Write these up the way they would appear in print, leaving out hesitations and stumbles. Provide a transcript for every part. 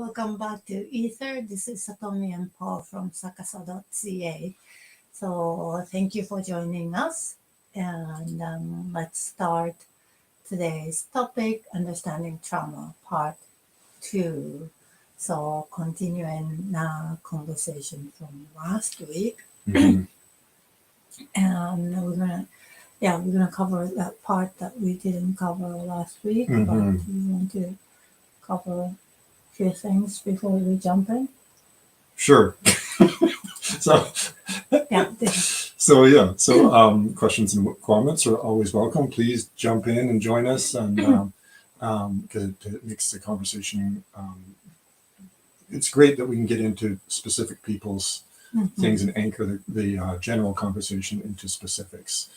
welcome back to Aether. This is Satomi and Paul from sakasa.ca. So, thank you for joining us. And let's start today's topic, Understanding Trauma, Part 2. So, continuing the conversation from last week. Mm-hmm. And we're gonna cover that part that we didn't cover last week, but Mm-hmm. we want to cover a few things before we jump in. Sure. so, Yeah. so questions and comments are always welcome. Please jump in and join us, and because it makes the conversation. It's great that we can get into specific people's things and anchor the general conversation into specifics.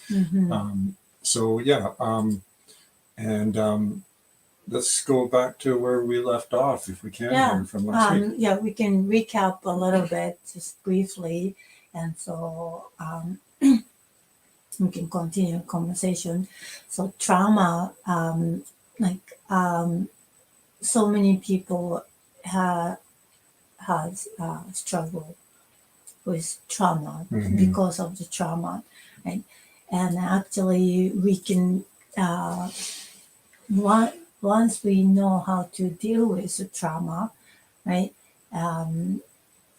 Let's go back to where we left off, if we can, here from last week. Yeah, we can recap a little bit, just briefly, and so we can continue the conversation. So trauma, so many people has struggled with trauma because of the trauma, right? And actually, we can once we know how to deal with the trauma, right?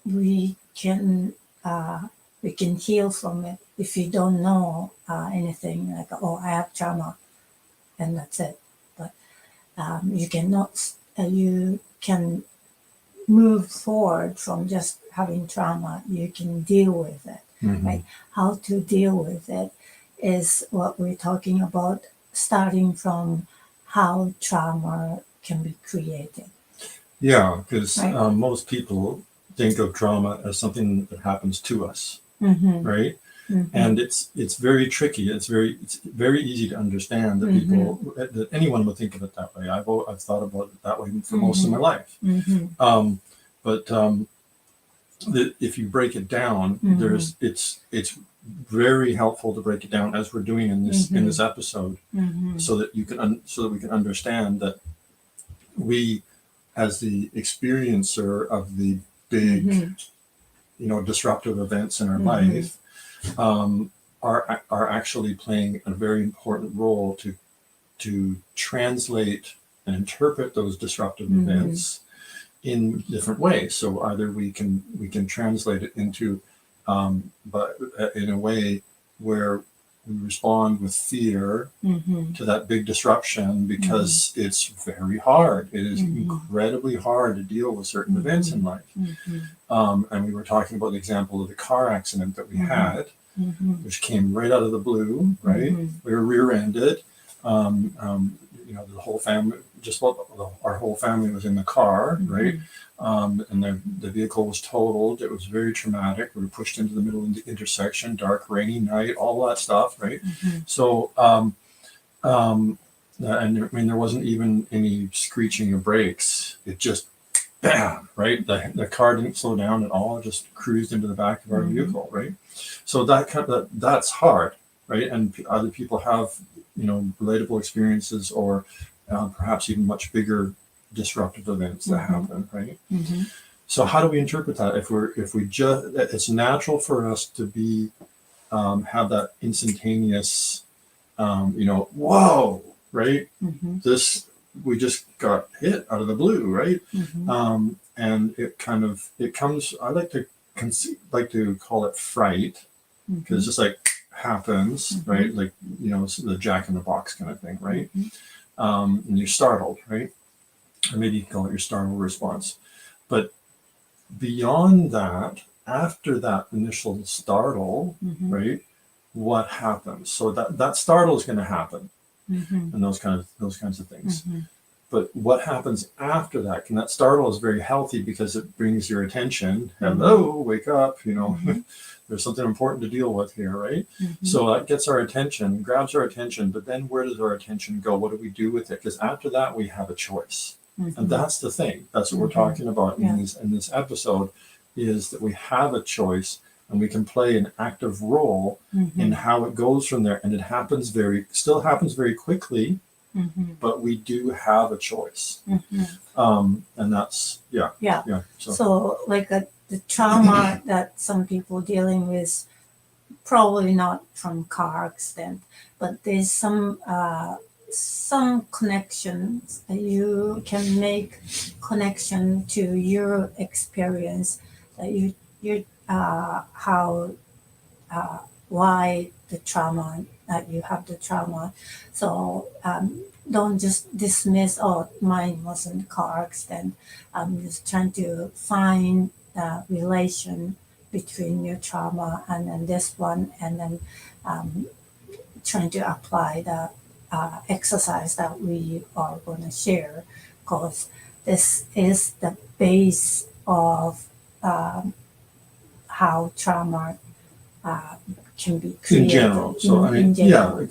We can heal from it. If you don't know anything, like, oh, I have trauma, and that's it. But you can move forward from just having trauma. You can deal with it, right? How to deal with it is what we're talking about, starting from how trauma can be created. Yeah, because most people think of trauma as something that happens to us, right? And it's very tricky. It's very easy to understand that that anyone would think of it that way. I've thought about it that way for most of my life. If you break it down, it's very helpful to break it down, as we're doing in this episode, so that we can understand that we, as the experiencer of the big, disruptive events in our life, are actually playing a very important role to translate and interpret those disruptive events in different ways. So either we can translate it into, but in a way where we respond with fear to that big disruption, because it's very hard. It is incredibly hard to deal with certain events in life. And we were talking about the example of the car accident that we had, which came right out of the blue, right? We were rear-ended. The whole family, our whole family was in the car, right? And the vehicle was totaled. It was very traumatic. We were pushed into the middle of the intersection, dark, rainy night, all that stuff, right? So, and there wasn't even any screeching of brakes. It just, bam, right? The car didn't slow down at all. It just cruised into the back of our vehicle, right? So that's hard, right? And other people have, relatable experiences, or perhaps even much bigger disruptive events that happen, right? So how do we interpret that? It's natural for us to be have that instantaneous, whoa, right? We just got hit out of the blue, right? And it comes. I like to call it fright, because it's just like happens, right? Like, the Jack in the Box kind of thing, right? And you're startled, right? Or maybe you can call it your startle response. But beyond that, after that initial startle, right, what happens? So that startle is going to happen, and those kinds of things. But what happens after that? And that startle is very healthy, because it brings your attention. Hello, wake up, there's something important to deal with here, right? So that gets our attention, grabs our attention, but then where does our attention go? What do we do with it? Because after that, we have a choice. And that's the thing. That's what we're talking about in this episode, is that we have a choice, and we can play an active role in how it goes from there. And it still happens very quickly, Mhm. but we do have a choice. And that's, Yeah. So, So like the trauma that some people dealing with, probably not from car accident, but there's some connections that you can make connection to your experience, that you how why the trauma, that you have the trauma. So don't just dismiss, oh, mine wasn't a car accident. I'm just trying to find the relation between your trauma and then this one, and then um, trying to apply the exercise that we are going to share, because this is the base of how trauma uh, can be created in general. So I mean, in general, it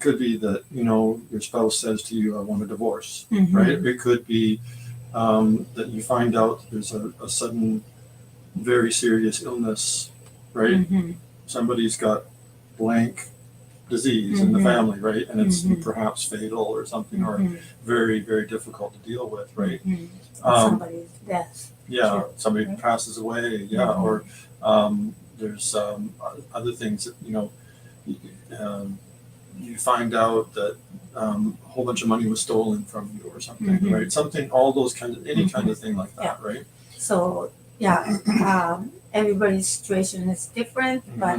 could be that, you know, your spouse says to you, I want a divorce, Mhm. right? It could be that you find out there's a sudden, very serious illness, right? Mhm. Somebody's got blank disease in the Mhm. family, right? And it's Mhm. perhaps fatal or something, or Mhm. very, very difficult to deal with, right? Mhm. Somebody's death. Yeah, Sure. somebody Right. passes away, or there's other things that, you know, um, you find out that a whole bunch of money was stolen from you or something, Mhm. right? Something, all those kinds of, any kind of thing like that, right? So yeah, everybody's situation is different, but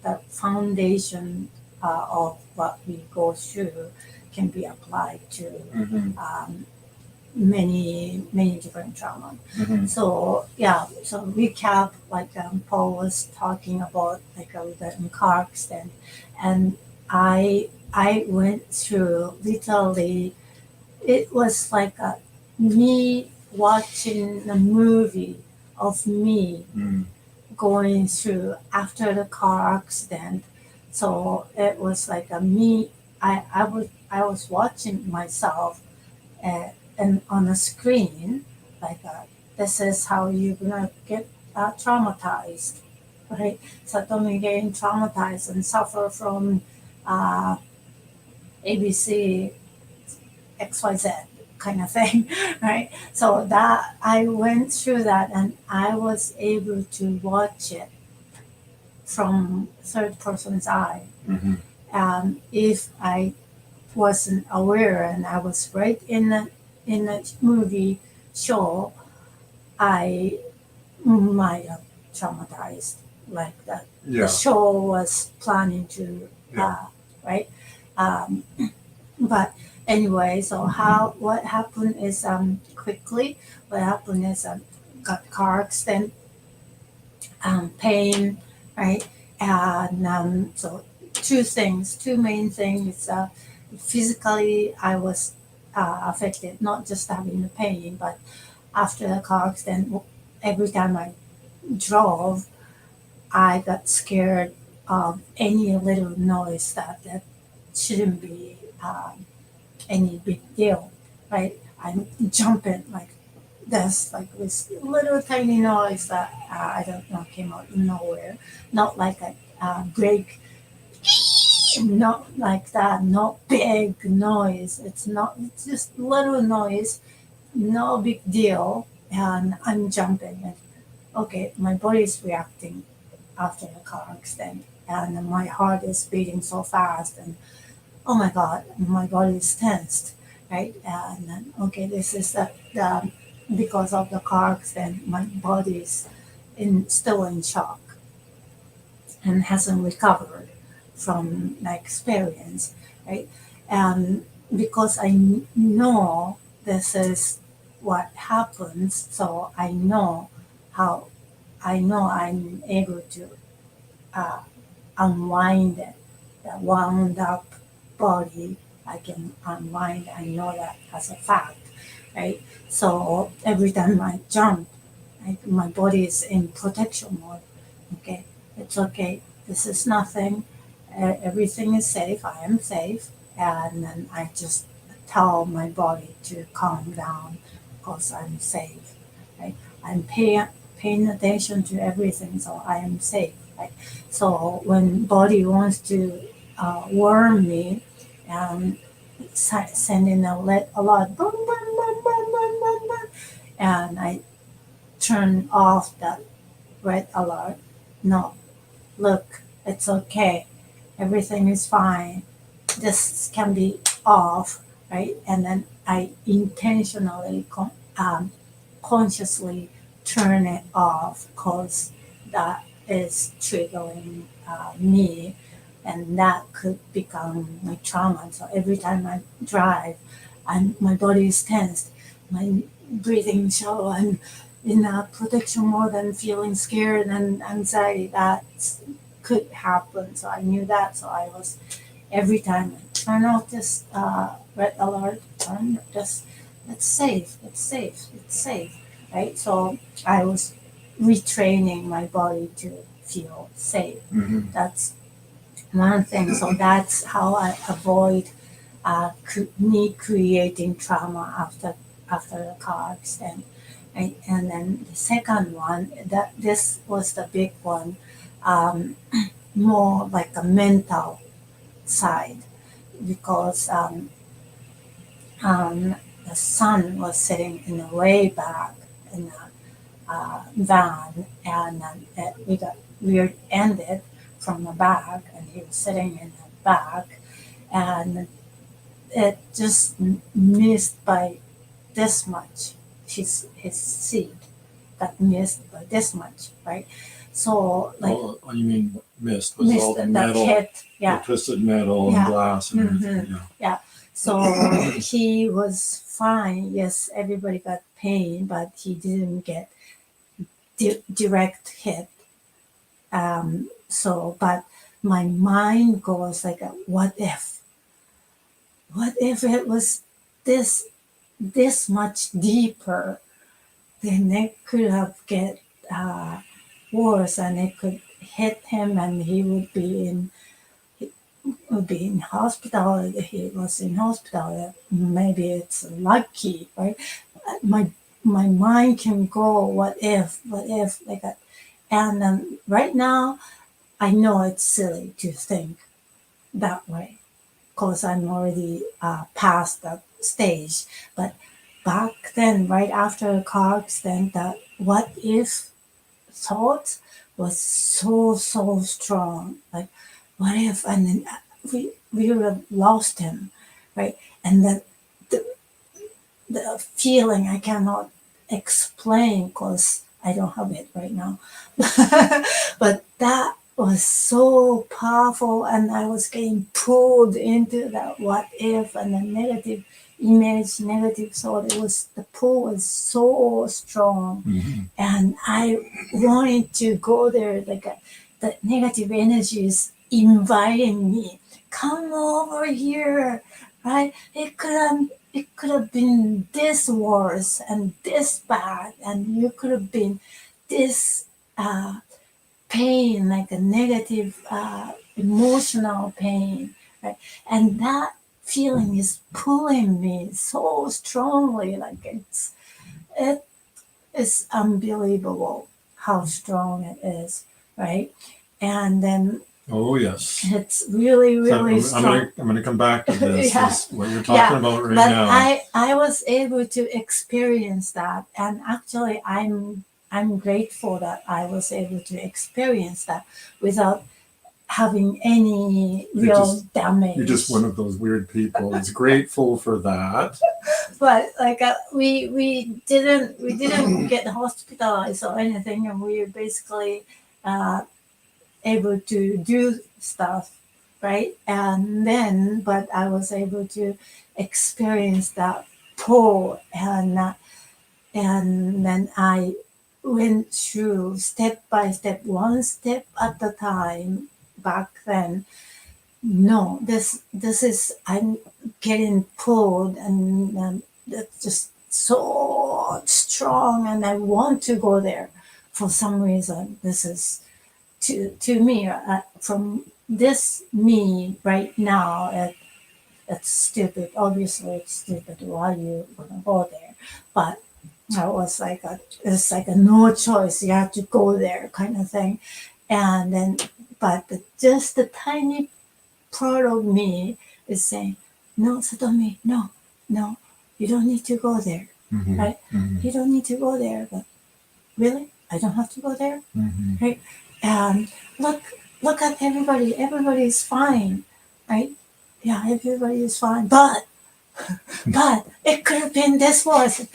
the foundation of what we go through can be applied to many different trauma. So yeah, so recap, like Paul was talking about, like the car accident, and I went through literally, it was like me watching a movie of me going through after the car accident. So it was like a me. I was watching myself and on a screen, like this is how you're gonna get traumatized, right? Suddenly getting traumatized and suffer from uh, ABC XYZ kind of thing, right? So that I went through that, and I was able to watch it from third person's eye. If I wasn't aware and I was right in the movie show, I might have traumatized, like that. The show was planning to, right? Um, but anyway, so what happened is quickly, what happened is got car accident, pain, right? And so two main things. Physically, I was affected, not just having the pain, but after the car accident, every time I drove, I got scared of any little noise that shouldn't be any big deal, right? I'm jumping like this, like this little tiny noise that I don't know, came out of nowhere, not like a brake, not like that, not big noise. It's not. It's just little noise, no big deal, and I'm jumping. And okay, my body is reacting after the car accident, and my heart is beating so fast, and oh my god, my body is tensed, right? And then, okay, this is the because of the car accident, my body is still in shock and hasn't recovered from the experience, right? And because I know this is what happens, so how I know I'm able to uh, unwind it. The wound up body, I can unwind. I know that as a fact, right? So every time I jump, my body is in protection mode. Okay, it's okay. This is nothing. Everything is safe. I am safe. And then I just tell my body to calm down because I'm safe. Right? I'm paying attention to everything, so I am safe. Right? So when body wants to warn me, um, sending a lot, boom, boom, boom, boom, boom, boom, boom, and I turn off that red alert. No, look, it's okay. Everything is fine. This can be off, right? And then I intentionally, consciously turn it off because that is triggering me, and that could become my trauma. So every time I drive, my body is tensed, my breathing shallow, I'm in a protection mode and feeling scared and anxiety. That could happen. So I knew that. So I was, every time I turn off this red alert, turn this, it's safe, it's safe, it's safe, right? So I was retraining my body to feel safe. Mm-hmm. That's one thing. So that's how I avoid me creating trauma after a car accident. Right? And then the second one, that this was the big one, um, more like a mental side, because the son was sitting in the way back in a van, and we got rear-ended from the back, and he was sitting in the back, and it just missed by this much. His seat got missed by this much, right? So like, Oh, you mean missed? Was missed all the that metal, hit, the yeah. twisted metal Yeah. and glass and everything? Mhm. Yeah. So he was fine. Yes, everybody got pain, but he didn't get direct hit. So, but my mind goes like, what if? What if it was this much deeper? Then it could have get worse, and it could hit him, and he would be in hospital. He was in hospital. Maybe it's lucky, right? My my mind can go, what if, like that. And right now, I know it's silly to think that way because I'm already past that stage. But back then, right after a car accident, that what if thought was so strong. Like, what if? And then we would have lost him, right? And the the feeling I cannot explain because I don't have it right now. But that was so powerful, and I was getting pulled into that what if and the negative image, negative thought. It was, the pull was so strong, Mm-hmm. and I wanted to go there. Like the negative energy is inviting me, come over here, right? It could have been this worse and this bad, and you could have been this pain, like a negative emotional pain, right? And that feeling is pulling me so strongly, like it is unbelievable how strong it is, right? And then Oh yes. it's really, So really strong. I'm gonna come back to this. Yeah. This what you're talking about right But now. I was able to experience that, and actually I'm grateful that I was able to experience that without having any real damage. You're just one of those weird people that's grateful for that. But like we didn't get hospitalized or anything, and we were basically uh, able to do stuff, right? And then, but I was able to experience that pull, and then I went through step by step, one step at a time. Back then, no, this is, I'm getting pulled, and it's just so strong, and I want to go there for some reason. This is to me, from this me right now, it's stupid. Obviously, it's stupid. Why you gonna go there? But I was like, it's like a no choice. You have to go there, kind of thing. And then, but just the tiny part of me is saying, no, Satomi, no, no, you don't need to go there, Mhm. right? Mhm. You don't need to go there, but really, I don't have to go there, Mhm. right? And look at everybody. Everybody's fine, right? Yeah, everybody is fine, but it could have been this was.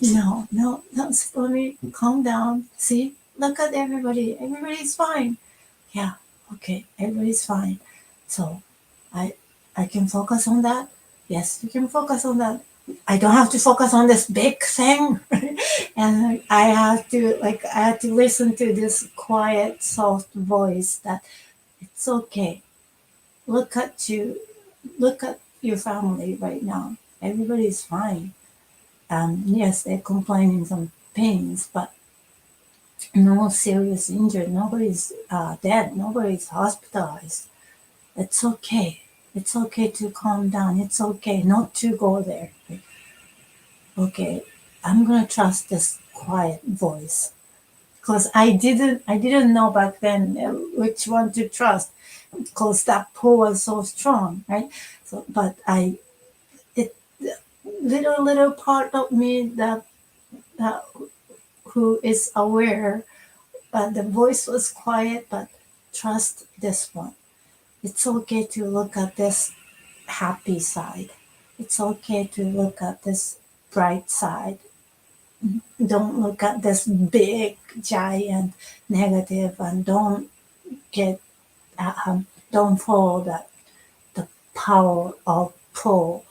No, no, no, Satomi, calm down. See, look at everybody. Everybody's fine. Yeah, okay, everybody's fine. So I I can focus on that. Yes, you can focus on that. I don't have to focus on this big thing. And I had to listen to this quiet, soft voice that it's okay. Look at you. Look at your family right now. Everybody's fine. Yes, they're complaining some pains, but no serious injury. Nobody's dead. Nobody's hospitalized. It's okay. It's okay to calm down. It's okay not to go there. Okay, I'm gonna trust this quiet voice because I didn't know back then which one to trust because that pull was so strong, right? So, but it little part of me that who is aware, the voice was quiet, but trust this one. It's okay to look at this happy side. It's okay to look at this bright side. Don't look at this big, giant negative, and get, don't follow the power of pull.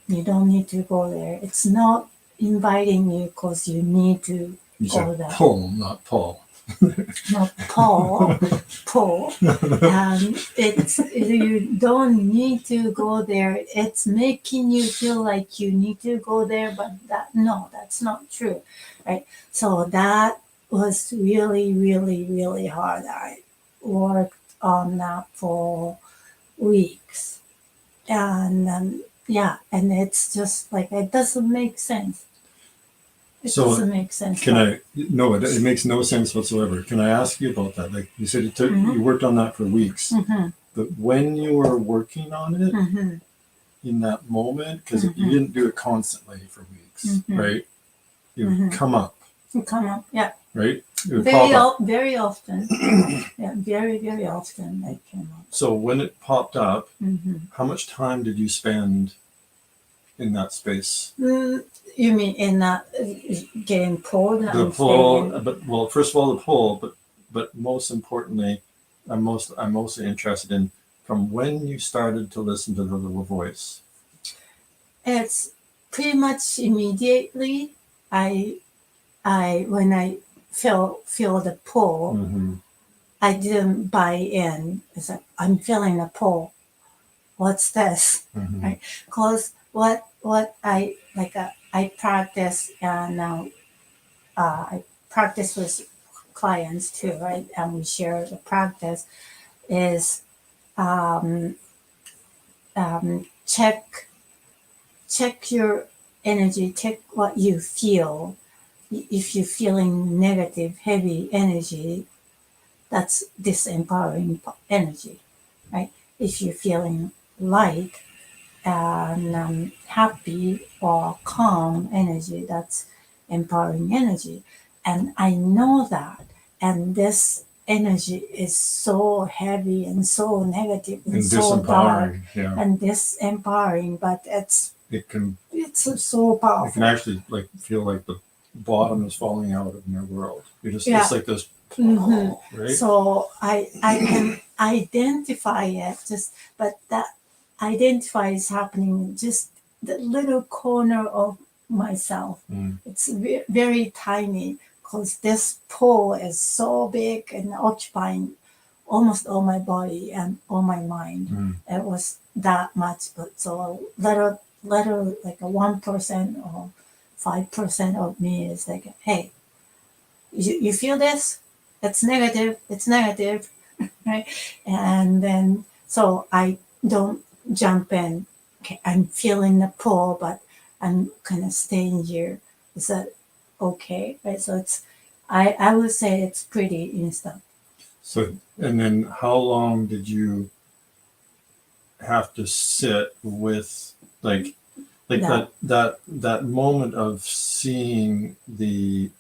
You don't need to go there. It's not inviting you because you need to You go said there. pull, not Paul. Not pull, and it's you don't need to go there. It's making you feel like you need to go there, but that's not true, right? So that was really, really, really hard. I worked on that for weeks, and yeah, and it's just like it doesn't make sense. It So, doesn't make sense. Can I? No, it makes no sense whatsoever. Can I ask you about that? Like you said, Mhm. you worked on that for weeks. Mm-hmm, But when you were working on it mm-hmm, in that moment, because Mhm. you didn't do it constantly for weeks, Mhm. right? It would Mhm. come up, come up, yeah, right? It would pop up. very often, yeah, very, very often they came up. So when it popped up, Mm-hmm. how much time did you spend in that space? You mean in that getting pulled The and pull, staying? but well, first of all, the pull, but most importantly, I'm mostly interested in from when you started to listen to the little voice. It's pretty much immediately. I when I feel the pull, Mm-hmm. I didn't buy in. It's like I'm feeling a pull. What's this? Mm-hmm. Right? Because what I like I practice and I practice with clients too, right? And we share the practice is um, check your energy, check what you feel. If you're feeling negative, heavy energy, that's disempowering energy, right? If you're feeling light and happy or calm energy, that's empowering energy. And I know that. And this energy is so heavy and so negative and so dark Disempowering, yeah. and disempowering, but it's so It powerful. can actually like feel like the bottom is falling out of your world. It's like this, Mm-hmm. right? So I can identify it, just but that identify is happening just the little corner of myself. Mm. It's very tiny because this pole is so big and occupying almost all my body and all my mind. Mm. It was that much, but so little like a 1% or 5% of me is like, hey, you feel this? It's negative. It's negative, right? And then so I don't jump in. Okay, I'm feeling the pull, but I'm kind of staying here. Is that okay? Right. So it's I would say it's pretty instant. So, and then how long did you have to sit with like Yeah. that moment of seeing the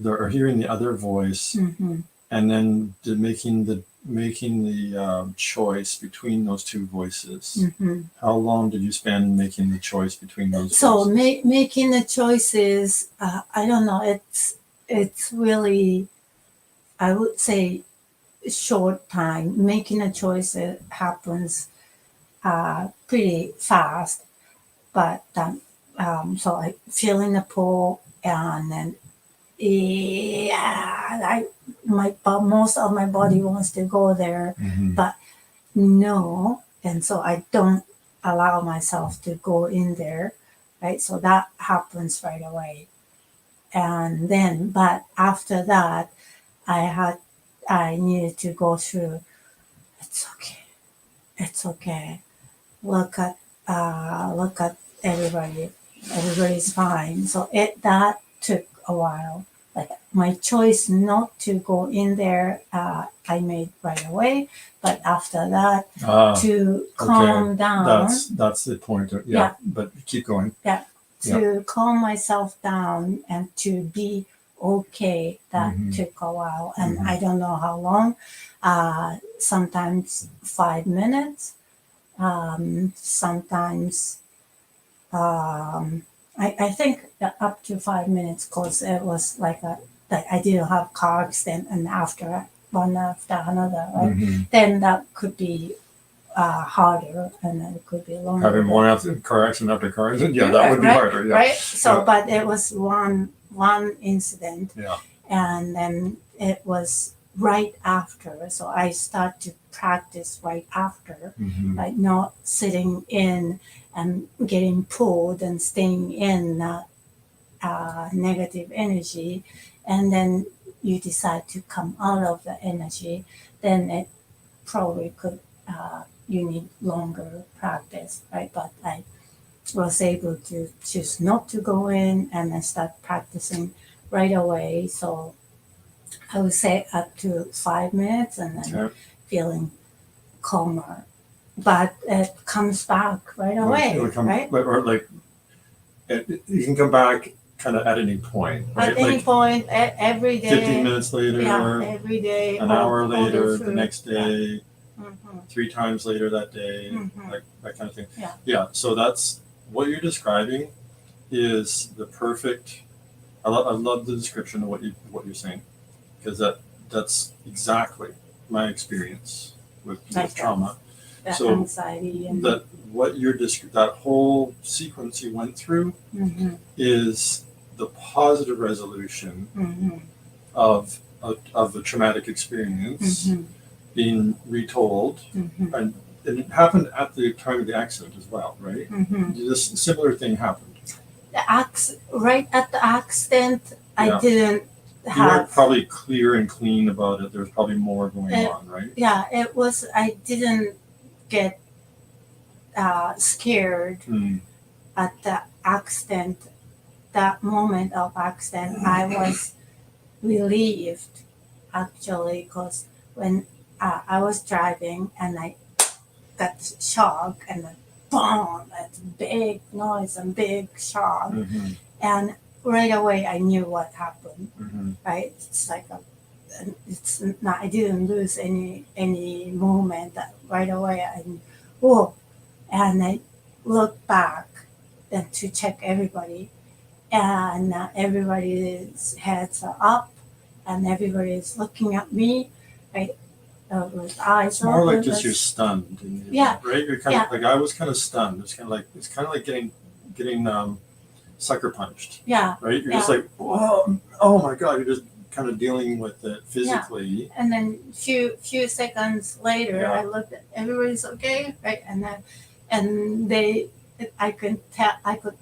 or hearing the other voice, Mm-hmm. and then making the choice between those two voices. Mm-hmm. How long did you spend making the choice between those So voices? making the choices, I don't know. It's really, I would say, short time. Making a choice happens pretty fast. But so I feeling the pull, and then yeah, most of my body wants to go there, Mm-hmm. but no, and so I don't allow myself to go in there, right? So that happens right away, and then but after that, I needed to go through. It's okay. It's okay. Look at everybody. Everybody's fine. So that took a while. Like my choice not to go in there, I made right away. But after that, to calm down, That's the point. Yeah. But keep going. yeah, to calm myself down and to be okay, that Mhm. took a while, and Mhm. I don't know how long. Sometimes 5 minutes, sometimes I think that up to 5 minutes, because it was like I didn't have car accident, and after one after another, right? Mhm. Then that could be harder, and then it could be longer. Having one after car accident after car accident, yeah, that would be right, harder. Yeah. right. So, Yeah. but it was one incident, Yeah. and then it was right after. So I start to practice right after, Mhm. like not sitting in and getting pulled and staying in that negative energy, and then you decide to come out of the energy. Then it probably could. You need longer practice, right? But I was able to choose not to go in and then start practicing right away. So I would say up to 5 minutes, and then Okay. feeling calmer. But it comes back right away, It'll come, right? or like you can come back kind of at any point, right? At any Like point, every day. 15 minutes later, Yeah, every day. an hour later, the through. next day, Mm-hmm. 3 times later that day, Mhm. like that kind of thing. Yeah. Yeah. So that's what you're describing is the perfect. I love the description of what you're saying, because that's exactly my experience with trauma. That So anxiety and that what you're that whole sequence you went through mm-hmm. is the positive resolution Mm-hmm. of the traumatic experience Mm-hmm. being retold, Mm-hmm. and it happened at the time of the accident as well, right? Mm-hmm. This similar thing happened. Right at the accident, Yeah. I didn't have. You weren't probably clear and clean about it. There's probably more going on, right? Yeah, it was. I didn't get scared at the accident. That moment of accident, I was relieved, actually, because when I was driving and I got shocked, and then boom, that's big noise and big shock, Mm-hmm. and right away I knew what happened. Mm-hmm. Right, it's like it's not. I didn't lose any moment. Right away, whoa, and I looked back then to check everybody, and everybody's heads are up, and everybody's looking at me, right, with eyes It's more open. like just you're stunned. Yeah. Right. You're kind of like I was kind of stunned. It's kind of like getting sucker punched. Yeah. Right. You're just like, whoa, oh my god. You're just kind of dealing with it physically. Yeah. And then few seconds later, I looked at everybody's okay, right, and they. I could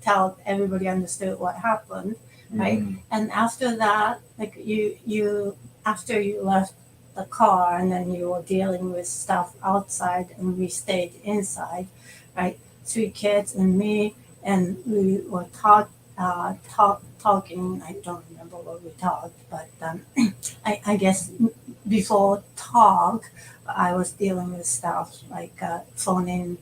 tell everybody understood what happened, right? Mm-hmm. And after that, like you after you left the car, and then you were dealing with stuff outside, and we stayed inside, right? 3 kids and me, and we were talking. I don't remember what we talked, but I guess before talk, I was dealing with stuff like phoning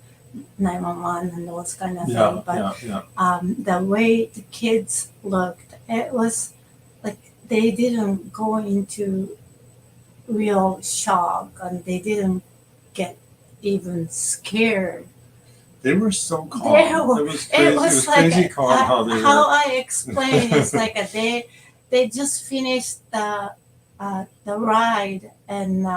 911 and those kind of Yeah, thing. But yeah. the way the kids looked, it was like they didn't go into real shock and they didn't get even scared. They were so calm. It was crazy. It was like crazy calm how they how were. I explain is like they just finished the ride and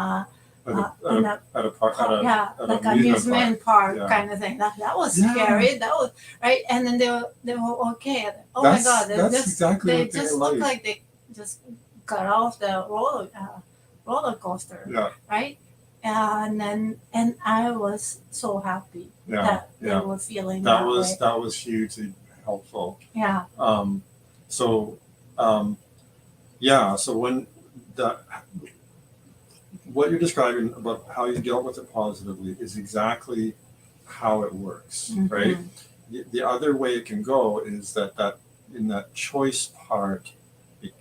At a park, yeah, at like an amusement park Yeah. kind of thing. That was Yeah. scary. That was right, and then they were okay. Oh That's- my god, that's exactly they what they just were looked like. like they just got off the roller coaster, Yeah, right? And I was so happy yeah, that yeah. they were feeling That that was way. that was hugely helpful. Yeah. So, yeah. So when the what you're describing about how you dealt with it positively is exactly how it works, right? The other way it can go is that in that choice part,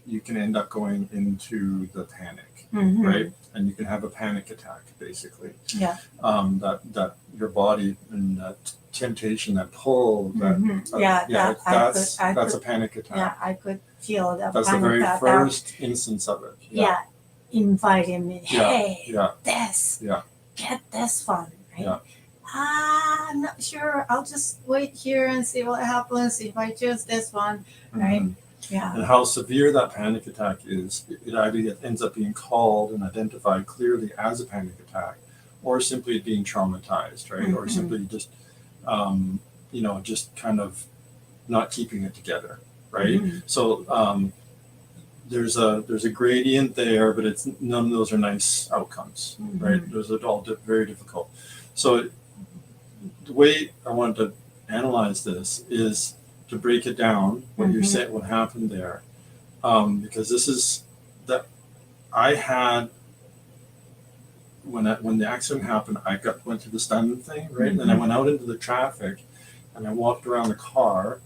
you can end up going into the panic, right? And you can have a panic attack, basically. Yeah. That your body and that temptation, that pull, that's a panic attack. Yeah, I could feel that. That's the very first instance of it. Yeah, inviting me. Hey, Yeah. get this one. Right? Yeah. I'm not sure. I'll just wait here and see what happens if I choose this one. Right? Yeah. And how severe that panic attack is, it either ends up being called and identified clearly as a panic attack, or simply being traumatized, right? Or simply just, just kind of not keeping it together, right? So there's a gradient there, but it's none of those are nice outcomes, right? Those are all very difficult. So the way I wanted to analyze this is to break it down, what you're saying, what happened there, because this is that I had when the accident happened, I went through the stun thing, right? Then I went out into the traffic, and I walked around the car.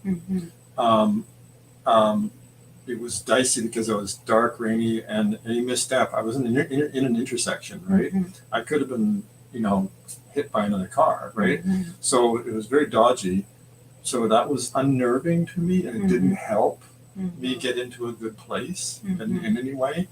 It was dicey because it was dark, rainy, and any misstep, I was in an intersection, right? I could have been, hit by another car, right? So it was very dodgy. So that was unnerving to me, and it didn't help me get into a good place in any way.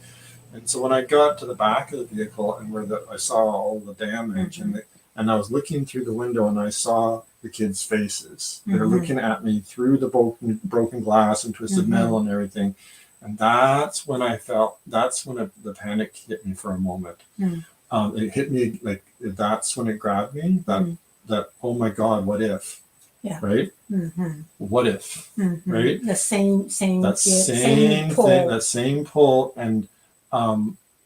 And so when I got to the back of the vehicle and where I saw all the damage, and I was looking through the window and I saw the kids' faces. They're looking at me through the broken glass and twisted metal and everything. And that's when the panic hit me for a moment. It hit me like, that's when it grabbed me, that oh my God, what if? Yeah. Right? What if? Right? The same that pull. thing, that same pull, and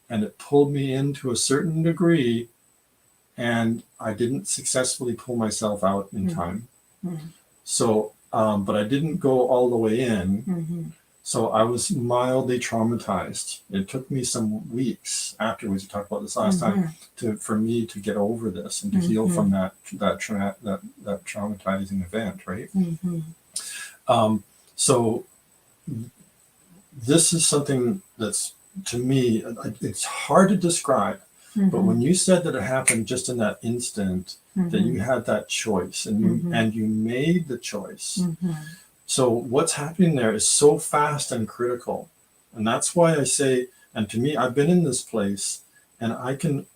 it pulled me into a certain degree, and I didn't successfully pull myself out in time. So, but I didn't go all the way in. So I was mildly traumatized. It took me some weeks afterwards, we talked about this last time, for me to get over this and to heal from that traumatizing event, right? So this is something that's, to me, it's hard to describe. But when you said that it happened just in that instant, that you had that choice and you made the choice. So what's happening there is so fast and critical. And that's why I say, and to me, I've been in this place, and I can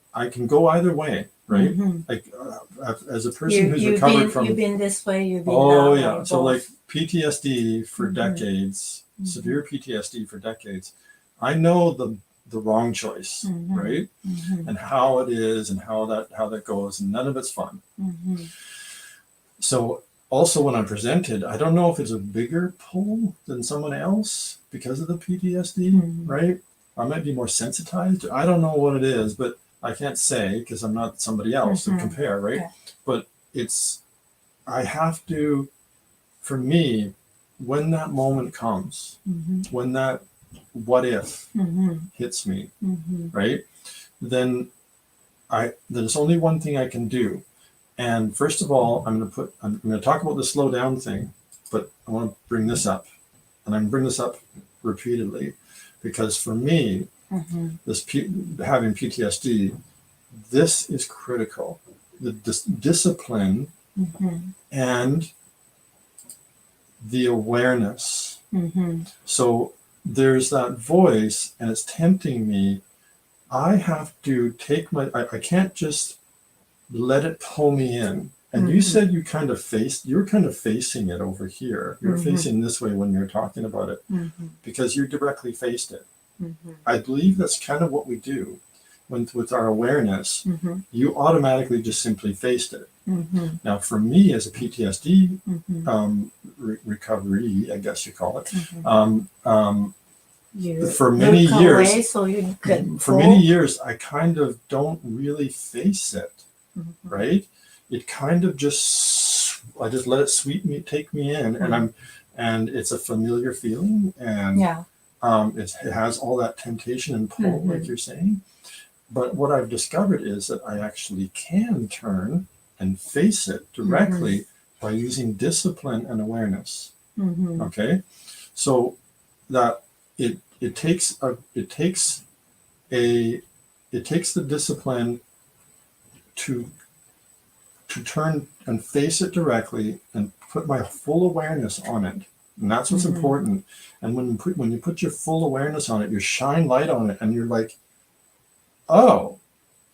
go either way, right? Like as a person who's recovered from, you've been this way, you've been oh that yeah, way, so both. like PTSD for decades, severe PTSD for decades. I know the wrong choice, right? And how it is and how that goes, and none of it's fun. So also when I'm presented, I don't know if it's a bigger pull than someone else because of the PTSD, right? I might be more sensitized. I don't know what it is, but I can't say because I'm not somebody else to compare, right? Yeah. But I have to, for me, when that moment comes, when that what if hits me, right? Then there's only one thing I can do. And first of all, I'm going to talk about the slow down thing, but I want to bring this up, and I'm going to bring this up repeatedly, because for me, having PTSD, this is critical. This discipline and the awareness. Mm-hmm. So there's that voice, and it's tempting me. I have to take I can't just let it pull me in. And you said you're kind of facing it over here. You're facing this way when you're talking about it because you directly faced it. I believe that's kind of what we do with our awareness. You automatically just simply faced it. Now, for me as a PTSD recovery, I guess you call it, for many years, so you could for many years, I kind of don't really face it, right? It kind of I just let it take me in, and it's a familiar feeling, and it has all that temptation and pull, like you're saying. But what I've discovered is that I actually can turn and face it directly by using discipline and awareness. Okay, so that it takes the discipline to turn and face it directly and put my full awareness on it, and that's what's important. And when you put your full awareness on it, you shine light on it, and you're like, oh,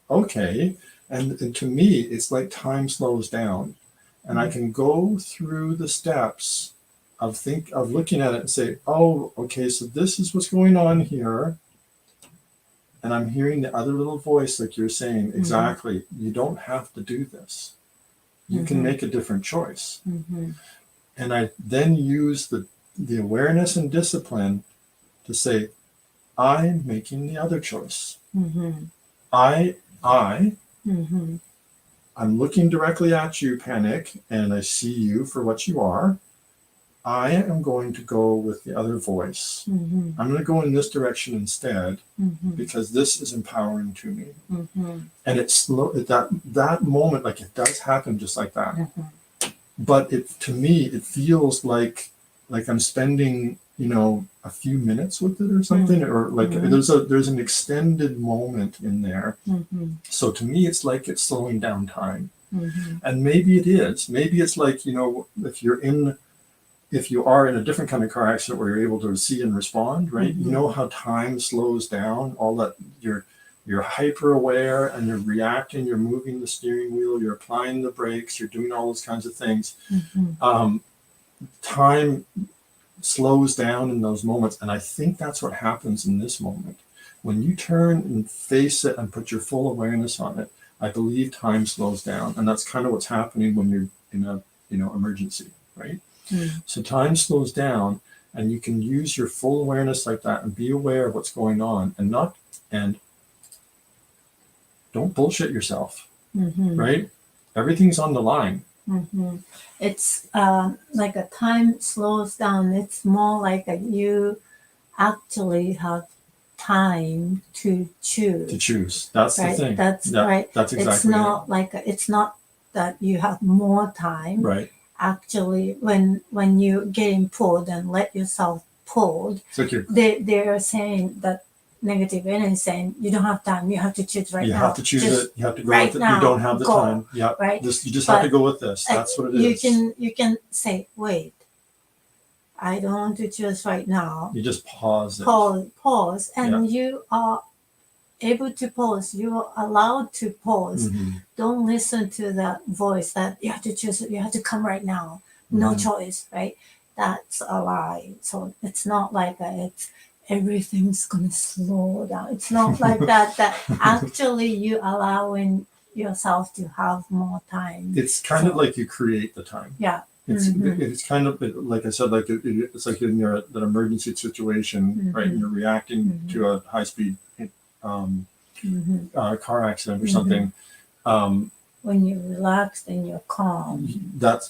okay. And to me, it's like time slows down, and I can go through the steps of looking at it and say, oh, okay, so this is what's going on here. And I'm hearing the other little voice, like you're saying, exactly, you don't have to do this. You can make a different choice. And I then use the awareness and discipline to say, I'm making the other choice. I'm looking directly at you, Panic, and I see you for what you are. I am going to go with the other voice. I'm going to go in this direction instead because this is empowering to me. And it's slow at that moment, like it does happen just like that. But to me, it feels like I'm spending, a few minutes with it or something, or like there's an extended moment in there. So to me, it's like it's slowing down time. And maybe it is. Maybe it's like, if you are in a different kind of car accident where you're able to see and respond, right? You know how time slows down, all that you're hyper aware and you're reacting, you're moving the steering wheel, you're applying the brakes, you're doing all those kinds of things. Time slows down in those moments. And I think that's what happens in this moment. When you turn and face it and put your full awareness on it, I believe time slows down. And that's kind of what's happening when you're in a, emergency, right? So time slows down, and you can use your full awareness like that and be aware of what's going on, and don't bullshit yourself, right? Everything's on the line. It's like a time slows down. It's more like you actually have time to choose. That's right? the thing. That's right. That's exactly it's not like it's not that you have more time. Right. Actually, when you getting pulled and let yourself pulled, It's like they are saying that negative energy saying you don't have time. You have to choose right now. You have to choose it. You have to go right with it. now, You don't have the go, time. Yeah. Right. You just have to go with this. That's what it is. You can say, wait, I don't want to choose right now. You just pause it. Pause, and you are able to pause. You are allowed to pause. Don't listen to that voice that you have to choose. You have to come right now. No choice, right? That's a lie. So it's not like it's everything's gonna slow down. It's not like that. That actually you allowing yourself to have more time. It's kind of like you create the time. Yeah. It's kind of like I said, like it's like in that emergency situation, right? And you're reacting to a high speed car accident or something. When you're relaxed and you're calm.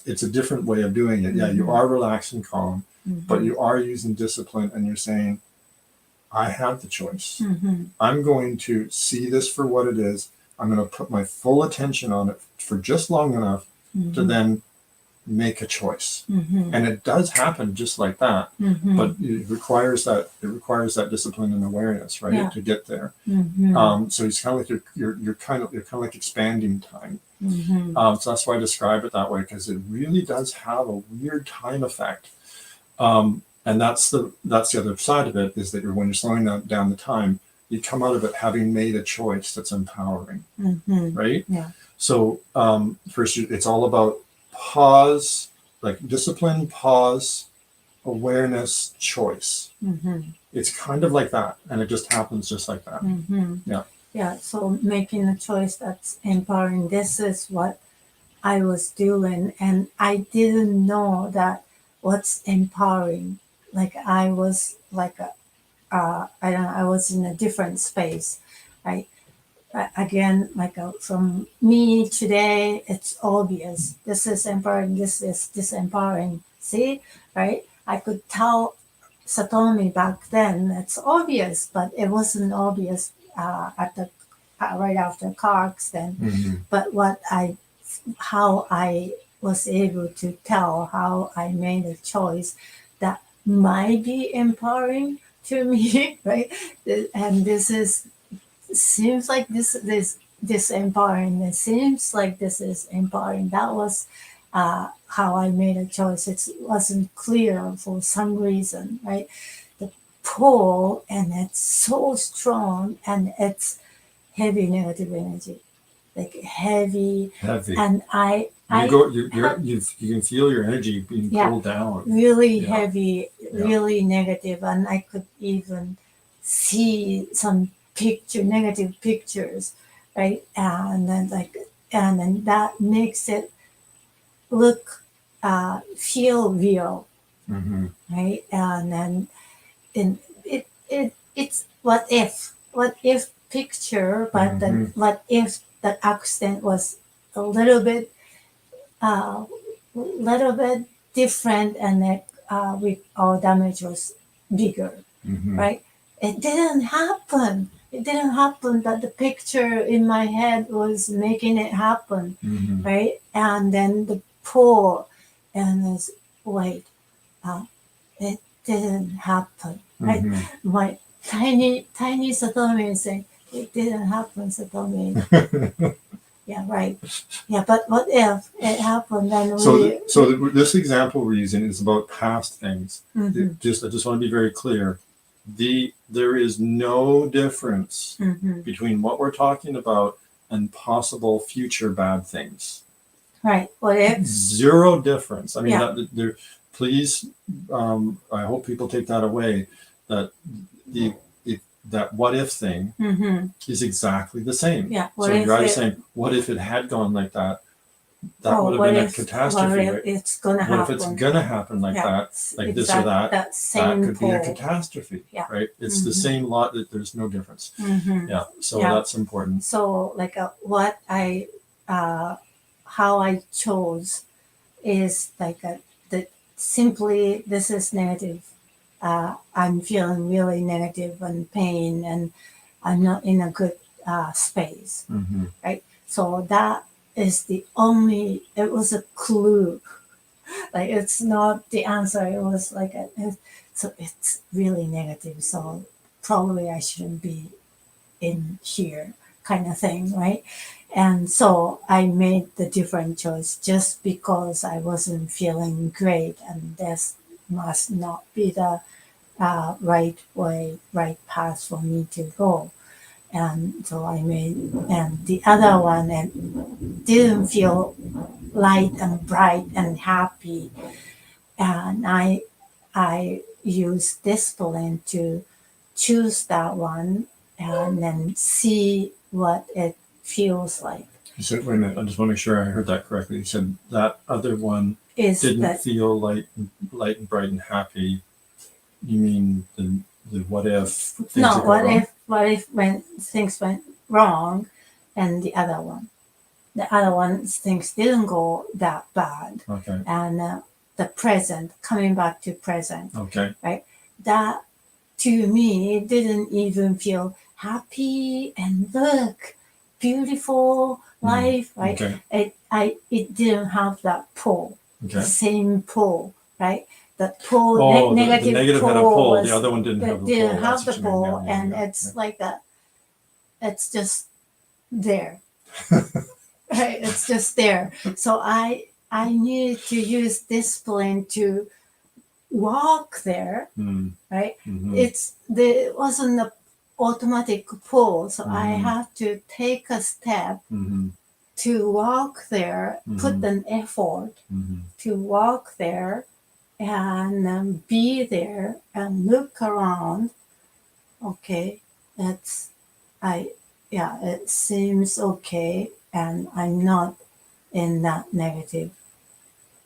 It's a different way of doing it. Yeah, you are relaxed and calm, but you are using discipline, and you're saying, I have the choice. I'm going to see this for what it is. I'm going to put my full attention on it for just long enough to then make a choice. Mm-hmm. And it does happen just like that, Mm-hmm. but it requires that discipline and awareness, right, Yeah. to get there. Mm-hmm. So it's kind of like you're kind of like expanding time. Mm-hmm. So that's why I describe it that way, because it really does have a weird time effect. And that's the other side of it, is that when you're slowing down the time, you come out of it having made a choice that's empowering, Mm-hmm. right? Yeah. So first, it's all about pause, like discipline, pause, awareness, choice. Mm-hmm. It's kind of like that, and it just happens just like that. Mm-hmm. Yeah. Yeah. So making a choice that's empowering. This is what I was doing, and I didn't know that what's empowering. Like I was like I don't know, I was in a different space, right? Again, like from me today, it's obvious. This is empowering. This is disempowering. See, right? I could tell Satomi back then. It's obvious, but it wasn't obvious at the right after car accident. Mm-hmm. But how I was able to tell how I made a choice that might be empowering to me, right? And seems like this empowering. It seems like this is empowering. That was how I made a choice. It wasn't clear for some reason, right? The pull, and it's so strong, and it's heavy negative energy, like heavy. And you can feel your energy being pulled down. Really heavy, really negative, and I could even see some negative pictures, right? And then that makes it look, feel real, Mm-hmm. right? And then it's what if picture, but then what if that accident was a little bit different, and that our damage was bigger, right? It didn't happen. It didn't happen, that the picture in my head was making it happen, right? And then the pull, and this wait, it didn't happen, right? My tiny Satomi is saying, it didn't happen, Satomi. Yeah, right. Yeah, but what if it happened? Then this example we're using is about past things. I just want to be very clear. There is no difference between what we're talking about and possible future bad things. Right. What if? Zero difference. I mean, please, I hope people take that away, that that what if thing is exactly the same. Yeah. So you're either saying, what if it had gone like that? That would have been a catastrophe. What if it's gonna happen? What if it's gonna happen like that, like this or that? That could be a catastrophe, right? It's the same lot. That there's no difference. Yeah. So that's important. So like what I how I chose is like that simply this is negative. I'm feeling really negative and pain, and I'm not in a good space, right? So that is the only. It was a clue, like it's not the answer. It was like so it's really negative. So probably I shouldn't be in here, kind of thing, right? And so I made the different choice just because I wasn't feeling great, and this must not be the right way, right path for me to go. And so I made, and the other one, and didn't feel light and bright and happy. And I used discipline to choose that one, and then see what it feels like. You said, wait a minute, I just want to make sure I heard that correctly. You said that other one didn't feel light and bright and happy. You mean the what if? No, what if when things went wrong, and the other one things didn't go that bad. Okay. And the present, coming back to present. Okay. Right. That to me didn't even feel happy and look beautiful life. Right. Okay. It didn't have that pull. Okay. same pole, right? The pole, Oh, the negative, negative had a pole pole. was, The other one didn't have the didn't pole. have That's the what you mean. pole, Yeah, and yeah, it's like that. It's just there, yeah. right? It's just there. So I need to use discipline to walk there, Mm, right? mhm, It wasn't an automatic pole, so I mhm, have to take a step mhm, to walk there, put mhm, an effort mhm. to walk there and be there and look around. Okay, it's I yeah, it seems okay, and I'm not in that negative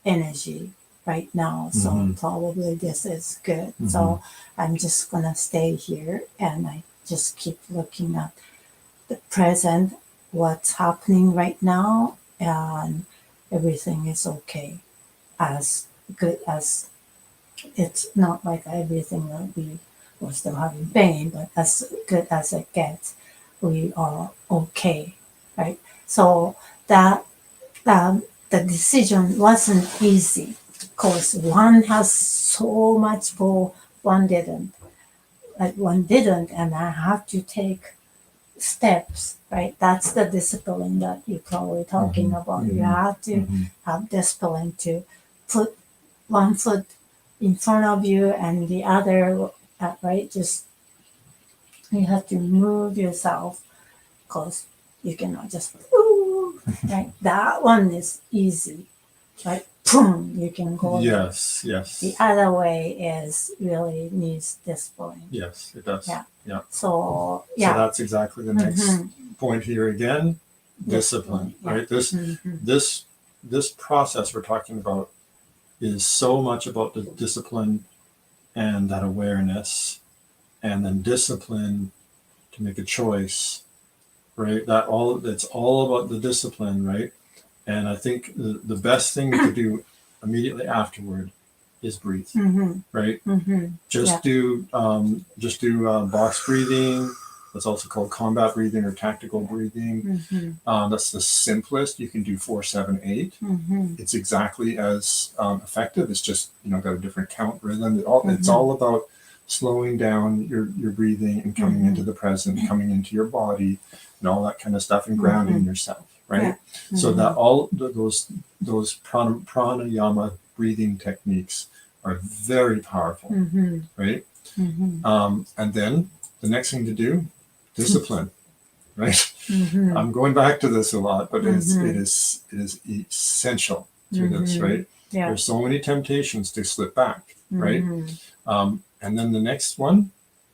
energy right now, so Mhm, probably this is good. mhm. So I'm just gonna stay here and I just keep looking at the present, what's happening right now, and everything is okay, as good as it's not like everything will be, we're still having pain, but as good as it gets, we are okay, right? So that the decision wasn't easy because one has so much pull, one didn't. Like one didn't, and I have to take steps, right? That's the discipline that you're probably talking Mhm, about. You mhm, have to mhm. have discipline to put one foot in front of you and the other, right? Just you have to move yourself because you cannot just, ooh, right? That one is easy, right? Boom, you can go there. Yes, The yes, other way is really needs discipline. yes, it does. Yeah. Yeah. So, So yeah. that's exactly the next Hmm. point here again. Discipline, Discipline. Yeah. right? This Hmm. this this process we're talking about is so much about the discipline and that awareness, and then discipline to make a choice, right? That all it's all about the discipline, right? And I think the best thing to do immediately afterward is breathe, Hmm. right? Hmm. Yeah. Just do box breathing. That's also called combat breathing or tactical breathing. Hmm. That's the simplest. You can do 4-7-8. Hmm. It's exactly as effective. It's just got a different count rhythm. It's Hmm. all about slowing down your breathing and coming into the present, coming into your body, and all that kind of stuff, and grounding yourself, right? Yeah. So that those pranayama breathing techniques are very powerful, Hmm. right? Hmm. And then the next thing to do, discipline, right? Hmm. I'm going back to this a lot, but it Hmm. is essential to this, Hmm. right? Yeah. There's so many temptations to slip back, right? Hmm. And then the next one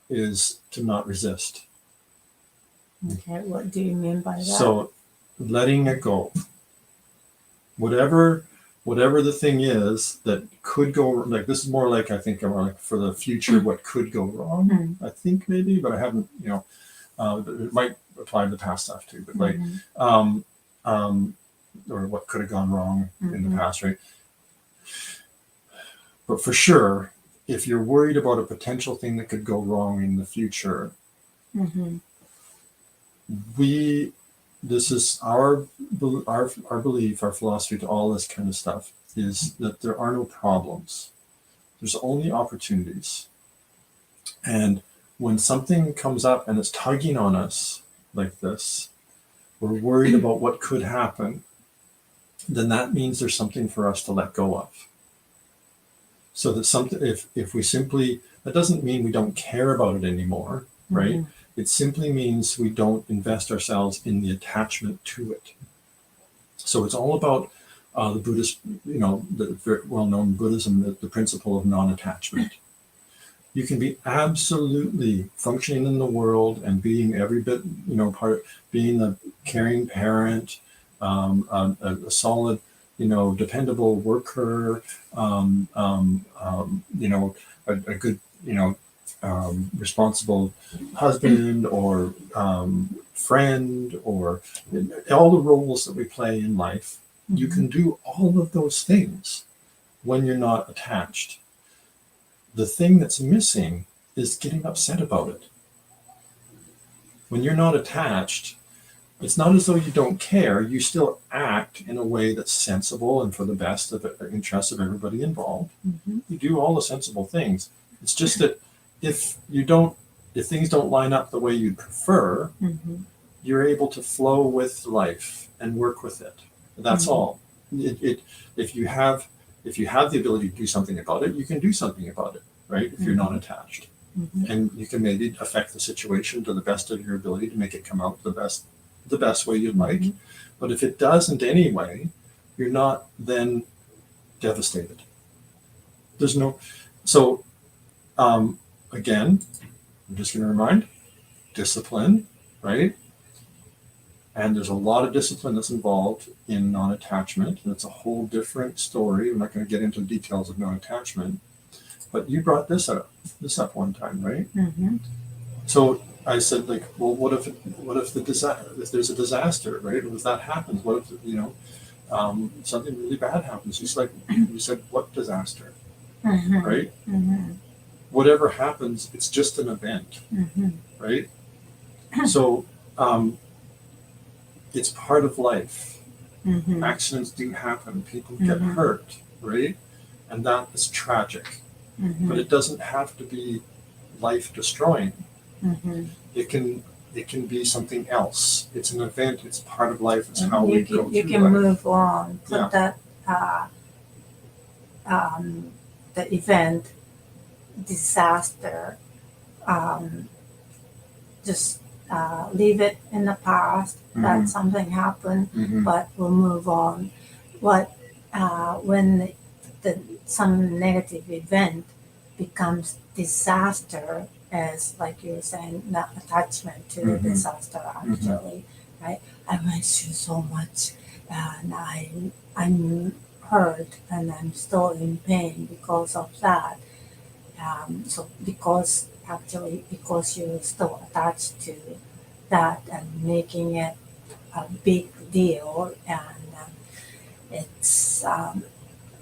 is to not resist. Okay, what do you mean by that? So letting it go. Whatever the thing is that could go, like this is more like, I think, more like for the future, what could go wrong, I think maybe, but I haven't, it might apply to the past stuff too, but like, um, um, or what could have gone wrong in the past, right? But for sure, if you're worried about a potential thing that could go wrong in the future, Hmm. this is our belief, our philosophy to all this kind of stuff is that there are no problems. There's only opportunities. And when something comes up and it's tugging on us like this, we're worried about what could happen, then that means there's something for us to let go of. So that something, if we simply, that doesn't mean we don't care about it anymore, right? It simply means we don't invest ourselves in the attachment to it. So it's all about the Buddhist, the very well-known Buddhism, the principle of non-attachment. You can be absolutely functioning in the world and being every bit, being a caring parent, a solid, dependable worker, a good, responsible husband or friend, or all the roles that we play in life. You can do all of those things when you're not attached. The thing that's missing is getting upset about it. When you're not attached, It's not as though you don't care. You still act in a way that's sensible and for the best of the interests of everybody involved. Mm-hmm. You do all the sensible things. It's just that if things don't line up the way you'd prefer, Mm-hmm. you're able to flow with life and work with it. That's Mhm. all. If you have the ability to do something about it, you can do something about it, right? If you're Mhm. non-attached, Mm-hmm. and you can maybe affect the situation to the best of your ability to make it come out the best way you'd like. Mhm. But if it doesn't anyway, you're not then devastated. There's no. So again, I'm just going to remind discipline, right? And there's a lot of discipline that's involved in non-attachment, and it's a whole different story. I'm not going to get into the details of non-attachment, but you brought this up one time, right? Mm-hmm. So I said, like, well, what if if there's a disaster, right? What if that happens? What if something really bad happens? You said, what disaster, Mm-hmm. right? Mm-hmm. Whatever happens, it's just an event, Mm-hmm. right? So it's part of life. Mm-hmm. Accidents do happen. People get Mhm. hurt, right? And that is tragic. Mm-hmm. But it doesn't have to be life destroying. Mm-hmm. It can be something else. It's an event. It's part of life. It's how we go You through can life. move on. Put Yeah. that the event disaster. Just leave it in the past. Mhm. That something happened, Mhm. but we'll move on. What when some negative event becomes disaster, as like you were saying, not attachment to the Mhm. disaster actually, right? I went through so much, and I'm hurt, and I'm still in pain because of that. So because you're still attached to that and making it a big deal, and it's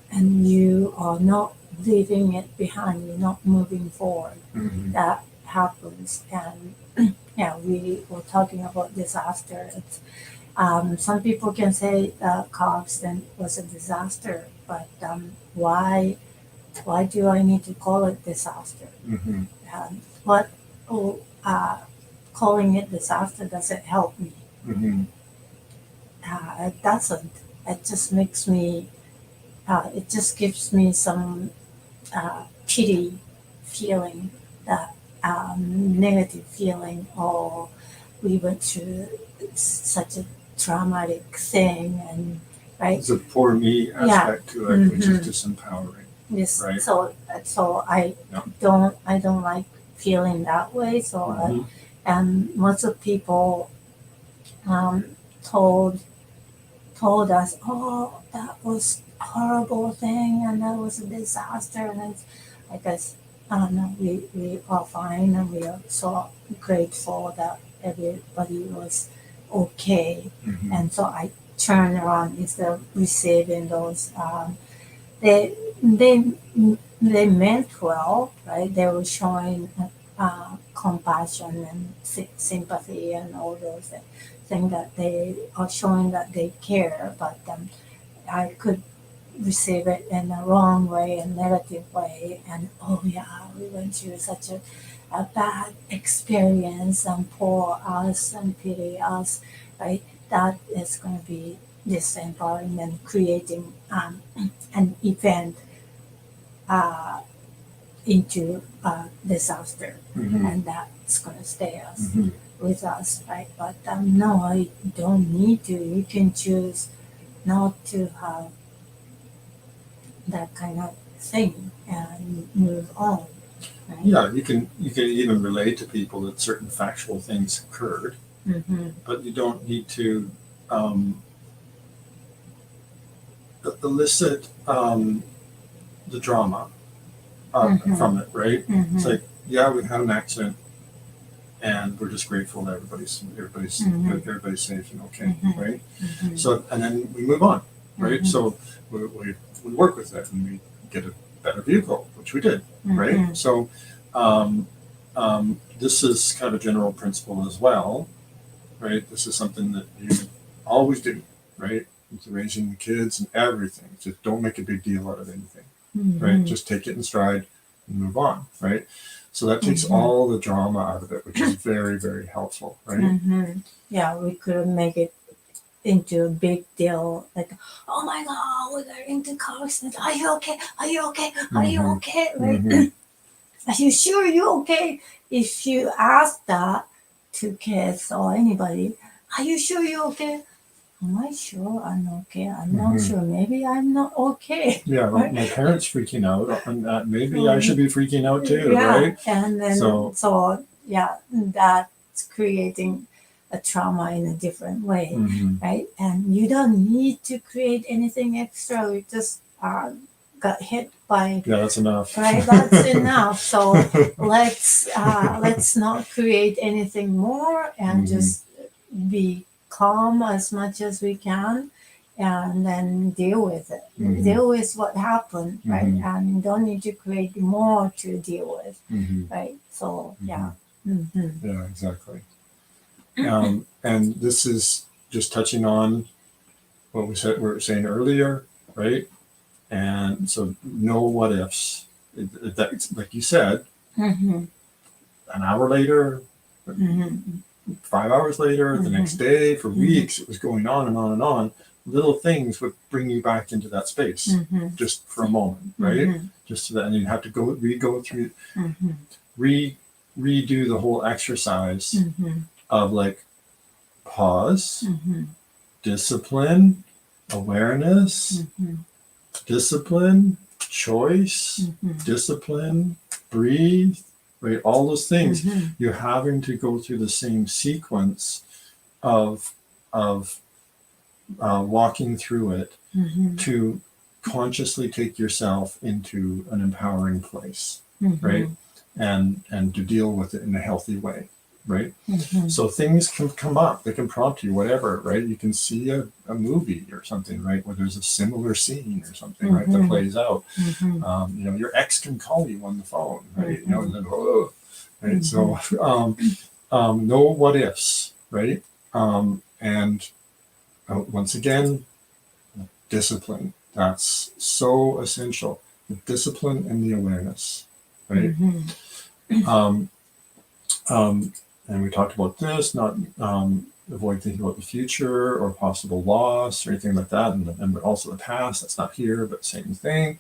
and you are not leaving it behind, you're not moving forward. Mhm. That happens, and yeah, we were talking about disaster. Some people can say car accident was a disaster, but why do I need to call it disaster? Mhm. What oh, calling it disaster doesn't help me. Mhm. It doesn't. It just makes me. It just gives me some pity feeling, that negative feeling, or we went through such a traumatic thing, and right. There's a poor me Yeah. aspect to it, which is Mhm. disempowering. Yes. Right. So I Yeah. don't like feeling that way. So Mhm. and lots of people um, told us, oh, that was a horrible thing, and that was a disaster, and it's, I guess, I don't know, we are fine, and we are so grateful that everybody was okay. Mhm. And so I turn around instead of receiving those. They they they meant well, right? They were showing compassion and sympathy and all those things, that they are showing that they care. But I could receive it in a wrong way, a negative way, and oh yeah, we went through such a bad experience, and poor us and pity us, right? That is going to be disempowering and creating an event uh, into disaster, Mhm. and that's going to stay us Mhm. with us, right? But no, you don't need to. You can choose not to have that kind of thing and move on, right? Yeah, you can even relate to people that certain factual things occurred, Mm-hmm. but you don't need to elicit the drama Mhm. from it, right? Mm-hmm. It's like, yeah, we had an accident, and we're just grateful that Mhm. everybody's safe and okay, Mhm. right? Mm-hmm. So, and then we move on, right? Mhm. So we work with it, and we get a better vehicle, which we did, right? Mhm. So this is kind of a general principle as well. right? This is something that you always do, right? With raising the kids and everything. Just don't make a big deal out of anything, right? Just take it in stride and move on, right? So that takes all the drama out of it, which is very, very helpful, right? Yeah, we couldn't make it into a big deal, like, oh my god, we got into car accident. Are you okay? Are you okay? Are you okay? Right? Are you sure you're okay? If you ask that to kids or anybody, are you sure you're okay? Am I sure I'm okay? I'm not sure. Maybe I'm not okay. Yeah, Right? my parents freaking out, and maybe I should be freaking out too, Yeah, right? and then so yeah, that's creating a trauma in a different way, right? And you don't need to create anything extra. You just got hit by, Yeah, that's enough. right? That's enough. So let's not create anything more and just be calm as much as we can, and then deal with it. Deal with what happened, right? And you don't need to create more to deal with, right? So yeah. Yeah, exactly. And this is just touching on what we were saying earlier, right? And so no what ifs. That, like you said, an hour later, 5 hours later, the next day, for weeks, it was going on and on and on. Little things would bring you back into that space just for a moment, right? Just so that, and you have to go through, redo the whole exercise of like pause, discipline, awareness, discipline, choice, discipline, breathe, right? All those things, you're having to go through the same sequence of walking through it to consciously take yourself into an empowering place, right? And to deal with it in a healthy way, right? So things can come up, they can prompt you, whatever, right? You can see a movie or something, right, where there's a similar scene or something, right, that plays out. You know, your ex can call you on the phone, right? You know, and then, oh, right? So no what ifs, right? And once again, discipline. That's so essential. The discipline and the awareness, right? And we talked about this, not avoid thinking about the future or possible loss or anything like that, and also the past. That's not here, but same thing.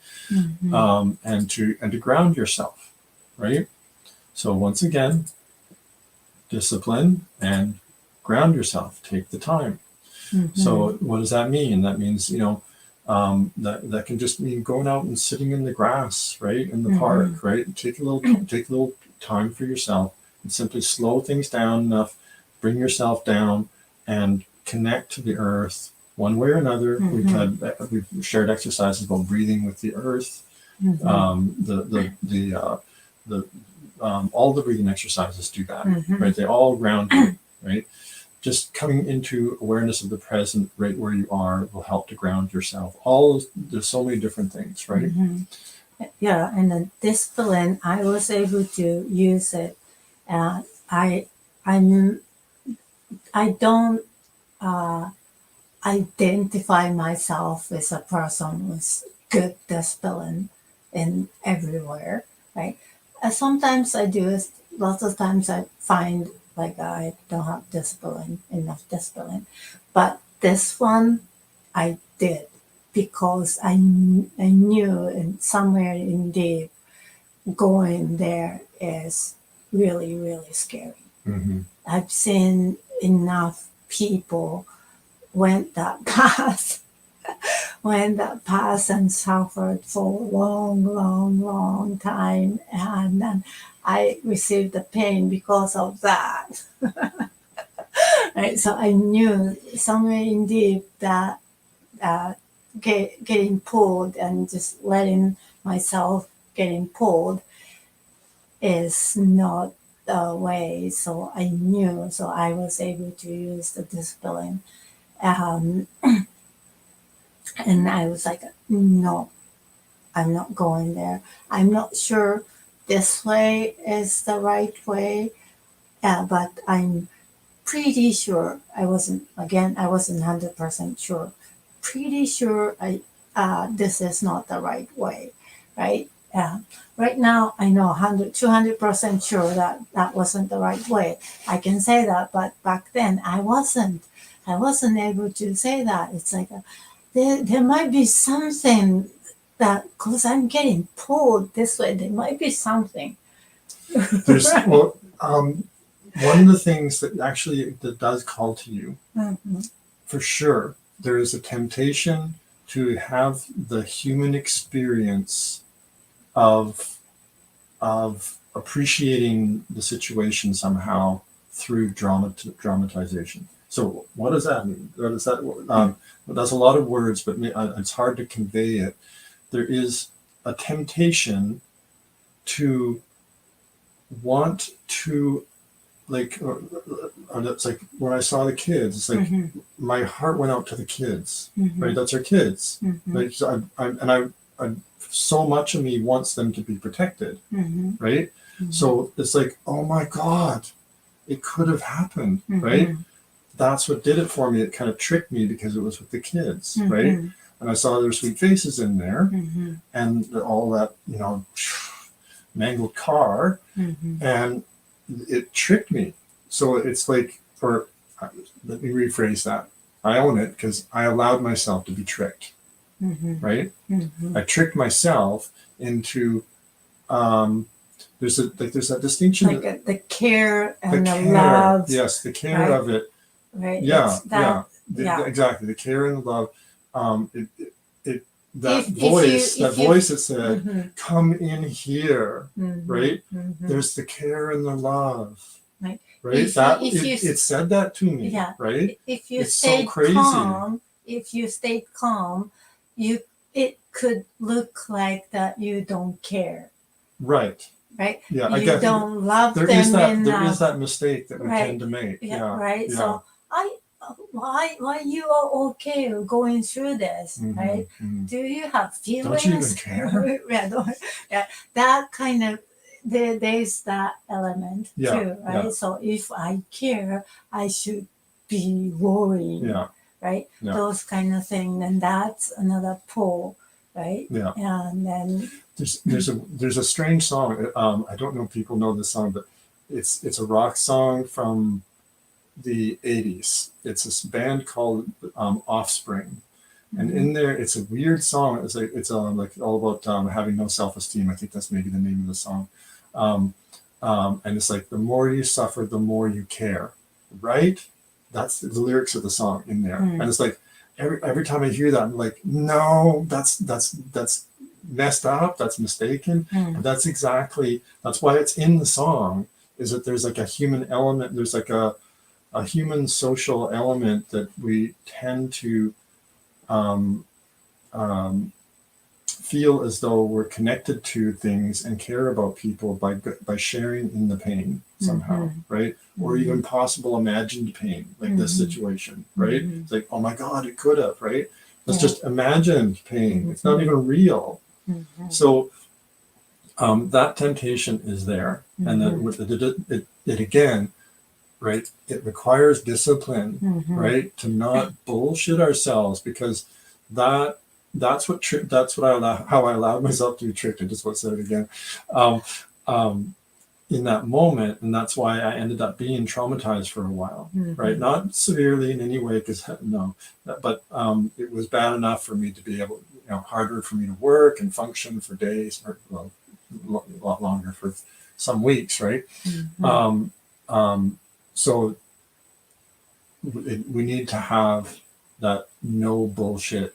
And to ground yourself, right? So once again, discipline and ground yourself. Take the time. So what does that mean? That means, you know, that can just mean going out and sitting in the grass, right, in the park, right? Take a little time for yourself and simply slow things down enough, bring yourself down, and connect to the earth one way or another. We've shared exercises about breathing with the earth. All the breathing exercises do that, right? They all ground you, right? Just coming into awareness of the present right where you are will help to ground yourself. There's so many different things, right? Yeah, and the discipline, I was able to use it. I don't identify myself as a person with good discipline in everywhere, right? Sometimes I do. Lots of times I find like I don't have enough discipline. But this one I did because I knew in somewhere in deep going there is really, really scary. I've seen enough people went that path and suffered for a long time, and then I received the pain because of that. Right, so I knew somewhere in deep that getting pulled and just letting myself getting pulled is not the way. So I knew, so I was able to use the discipline. And I was like, no, I'm not going there. I'm not sure this way is the right way, but I'm pretty sure I wasn't 100% sure. Pretty sure this is not the right way, right? Right now, I know 200% sure that that wasn't the right way. I can say that, but back then I wasn't. I wasn't able to say that. It's like there might be something that because I'm getting pulled this way, there might be something. There's one of the things that actually that does call to you, for sure, there is a temptation to have the human experience of appreciating the situation somehow through dramatization. So what does that mean? What does that? That's a lot of words, but it's hard to convey it. There is a temptation to want to, like, or that's like when I saw the kids, it's like my heart went out to the kids, right? That's our kids, right? So I so much of me wants them to be protected, right? So it's like, oh my God, it could have happened, right? That's what did it for me. It kind of tricked me because it was with the kids, right? And I saw their sweet faces in there, and all that, mangled car, and it tricked me. So it's like, or let me rephrase that. I own it because I allowed myself to be tricked, right? I tricked myself into. There's that distinction, like the care and the love. Yes, the care, right? Of it. Right. Yeah. Exactly. The care and the love. That voice that said, "Come in here," right? There's the care and the love, right? It said that to me, right? If you stay calm, it could look like that you don't care, right? Right? Yeah, you don't love them. There is that mistake that we tend to make. Right. So why you are okay going through this, right? Do you have feelings? Don't you even care? That kind of there's that element too, right? So if I care, I should be worrying, right? Those kind of things, and that's another pull, right? Yeah. And then there's a strange song. I don't know if people know this song, but it's a rock song from the 80s. It's this band called Offspring, and in there it's a weird song. It's like all about having no self-esteem. I think that's maybe the name of the song. And it's like, the more you suffer, the more you care, right? That's the lyrics of the song in there. And it's like every time I hear that, I'm like, no, that's messed up. That's mistaken. But that's why it's in the song. Is that there's like a human element. There's like a human social element that we tend to feel as though we're connected to things and care about people by sharing in the pain somehow, right? Or even possible imagined pain, like this situation, right? It's like, oh my God, it could have, right? It's just imagined pain. It's not even real. So that temptation is there, and then with it again, right? It requires discipline, right? To not bullshit ourselves, because that's how I allowed myself to be tricked. I just want to say it again. In that moment, and that's why I ended up being traumatized for a while, right? Not severely in any way, because but it was bad enough for me to be able, harder for me to work and function for days, or a lot longer, for some weeks, right? So we need to have that no bullshit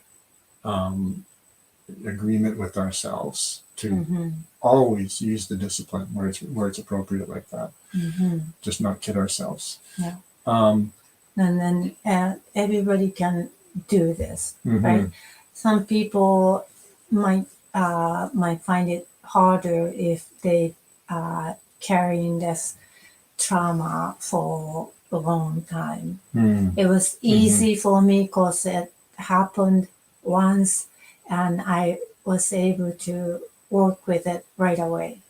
agreement with ourselves to always use the discipline where it's appropriate, like that. Just not kid ourselves. And then everybody can do this, right? Some people might find it harder if they carrying this trauma for a long time. It was easy for me because it happened once, and I was able to work with it right away.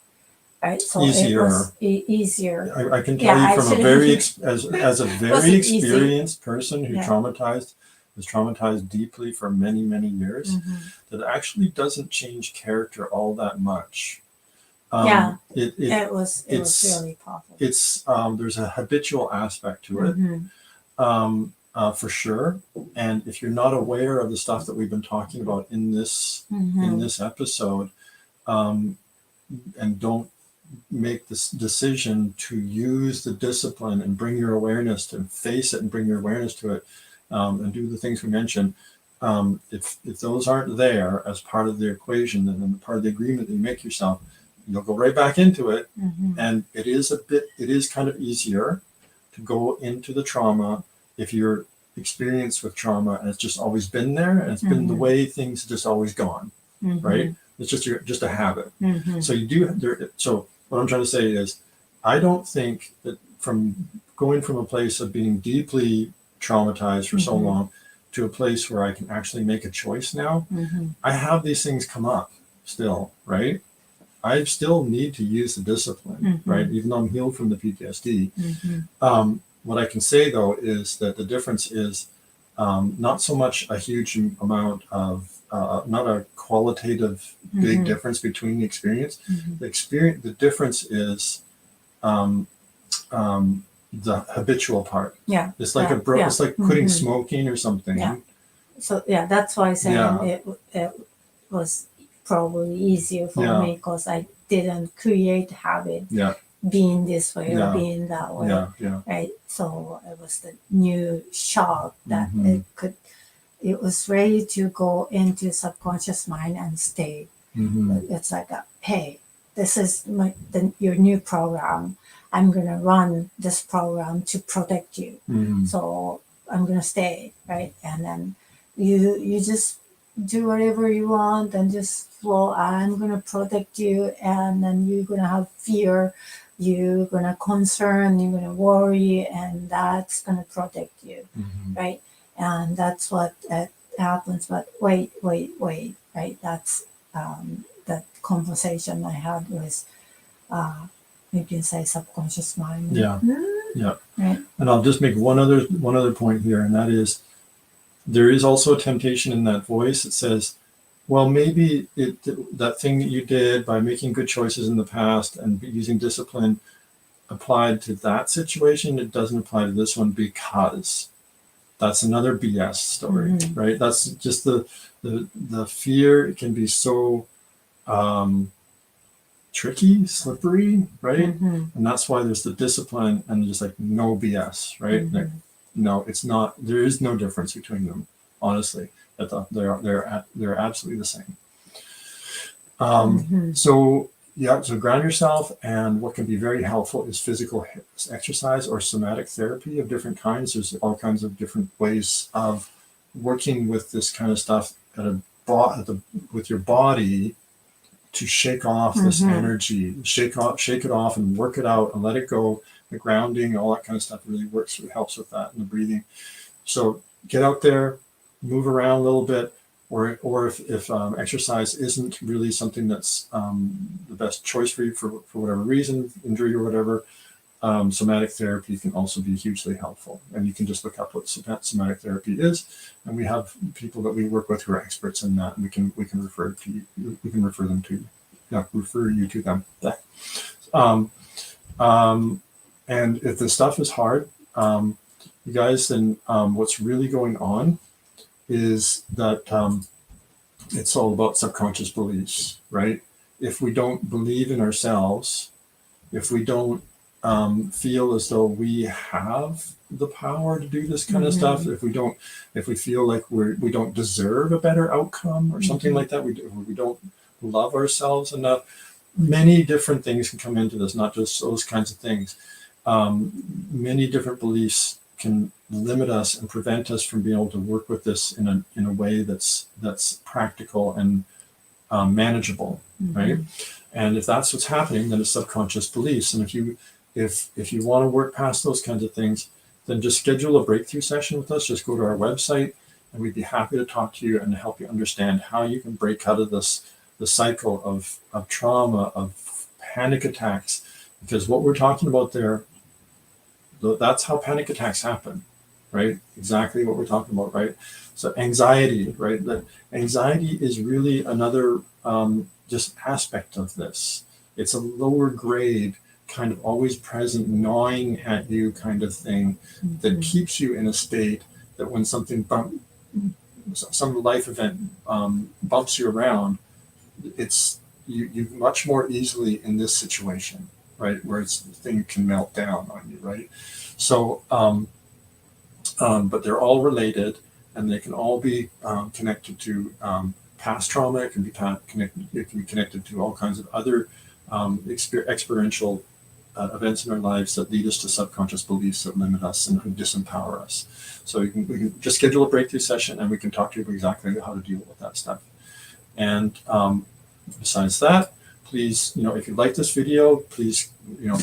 right? So Easier. it was easier. I can tell you from a very as a very Wasn't easy. experienced person who Yeah. was traumatized deeply for many years, that it actually doesn't change character all that much. Yeah. It It was it's really powerful. it's there's a habitual aspect to it, for sure. And if you're not aware of the stuff that we've been talking about in this episode, and don't make this decision to use the discipline and bring your awareness to face it and bring your awareness to it, and do the things we mentioned, if those aren't there as part of the equation and then part of the agreement that you make yourself, you'll go right back into it. And it is kind of easier to go into the trauma if you're experienced with trauma and it's just always been there and it's been the way things have just always gone, right? It's just a habit. So you do there. So what I'm trying to say is, I don't think that from going from a place of being deeply traumatized for so long to a place where I can actually make a choice now, I have these things come up still, right? I still need to use the discipline, right? Even though I'm healed from the PTSD. What I can say though is that the difference is not so much a huge amount of not a qualitative big difference between the experience. The difference is the habitual part. Yeah. It's like it's like quitting smoking or something. Yeah. So yeah, that's why I'm saying it was probably easier for me because I didn't create habit being this way or being that way. Right. So it was the new shock that it was ready to go into subconscious mind and stay. It's like hey, this is your new program. I'm gonna run this program to protect you. So I'm gonna stay, right? And then you just do whatever you want and just flow. I'm gonna protect you, and then you're gonna have fear, you're gonna concern, you're gonna worry, and that's gonna protect you, right? And that's what happens. But wait, right? That's that conversation I had with maybe say subconscious mind. Right. And I'll just make one other point here, and that is, there is also a temptation in that voice that says, well, maybe that thing that you did by making good choices in the past and using discipline applied to that situation, it doesn't apply to this one because that's another BS story, right? That's just the fear. It can be so tricky, slippery, right? And that's why there's the discipline and just like no BS, right? Like, no, it's not. There is no difference between them, honestly. They're absolutely the same. So ground yourself, and what can be very helpful is physical exercise or somatic therapy of different kinds. There's all kinds of different ways of working with this kind of stuff with your body to shake off this energy, shake it off and work it out and let it go. The grounding, all that kind of stuff really works. It helps with that, and the breathing. So get out there, move around a little bit, or if exercise isn't really something that's the best choice for you for whatever reason, injury or whatever, somatic therapy can also be hugely helpful. And you can just look up what somatic therapy is, and we have people that we work with who are experts in that, and we can refer you to them. And if the stuff is hard, you guys, then what's really going on is that it's all about subconscious beliefs, right? If we don't believe in ourselves, if we don't feel as though we have the power to do this kind of stuff, if we feel like we don't deserve a better outcome or something like that, we don't love ourselves enough, many different things can come into this, not just those kinds of things. Many different beliefs can limit us and prevent us from being able to work with this in a way that's practical and manageable, right? And if that's what's happening, then it's subconscious beliefs. And if you want to work past those kinds of things, then just schedule a breakthrough session with us. Just go to our website, and we'd be happy to talk to you and help you understand how you can break out of the cycle of trauma, of panic attacks, because what we're talking about there, that's how panic attacks happen, right? Exactly what we're talking about, right? So anxiety, right? That anxiety is really another just aspect of this. It's a lower grade, kind of always present, gnawing at you kind of thing that keeps you in a state that when something some life event bumps you around, it's you much more easily in this situation, right, where the thing can melt down on you, right? So but they're all related, and they can all be connected to past trauma. It can be connected to all kinds of other experiential events in our lives that lead us to subconscious beliefs that limit us and disempower us. So we can just schedule a breakthrough session, and we can talk to you about exactly how to deal with that stuff. And besides that, please, if you like this video, please,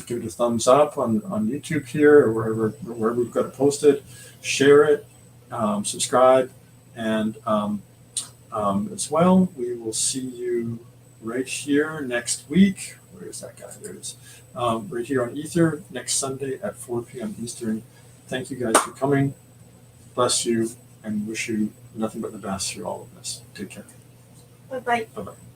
give it a thumbs up on YouTube here or wherever we've got it posted. Share it, subscribe, and as well, we will see you right here next week. Where is that guy? There it is. Right here on Aether next Sunday at 4 p.m. Eastern. Thank you guys for coming. Bless you, and wish you nothing but the best through all of this. Take care. Bye-bye. Bye-bye.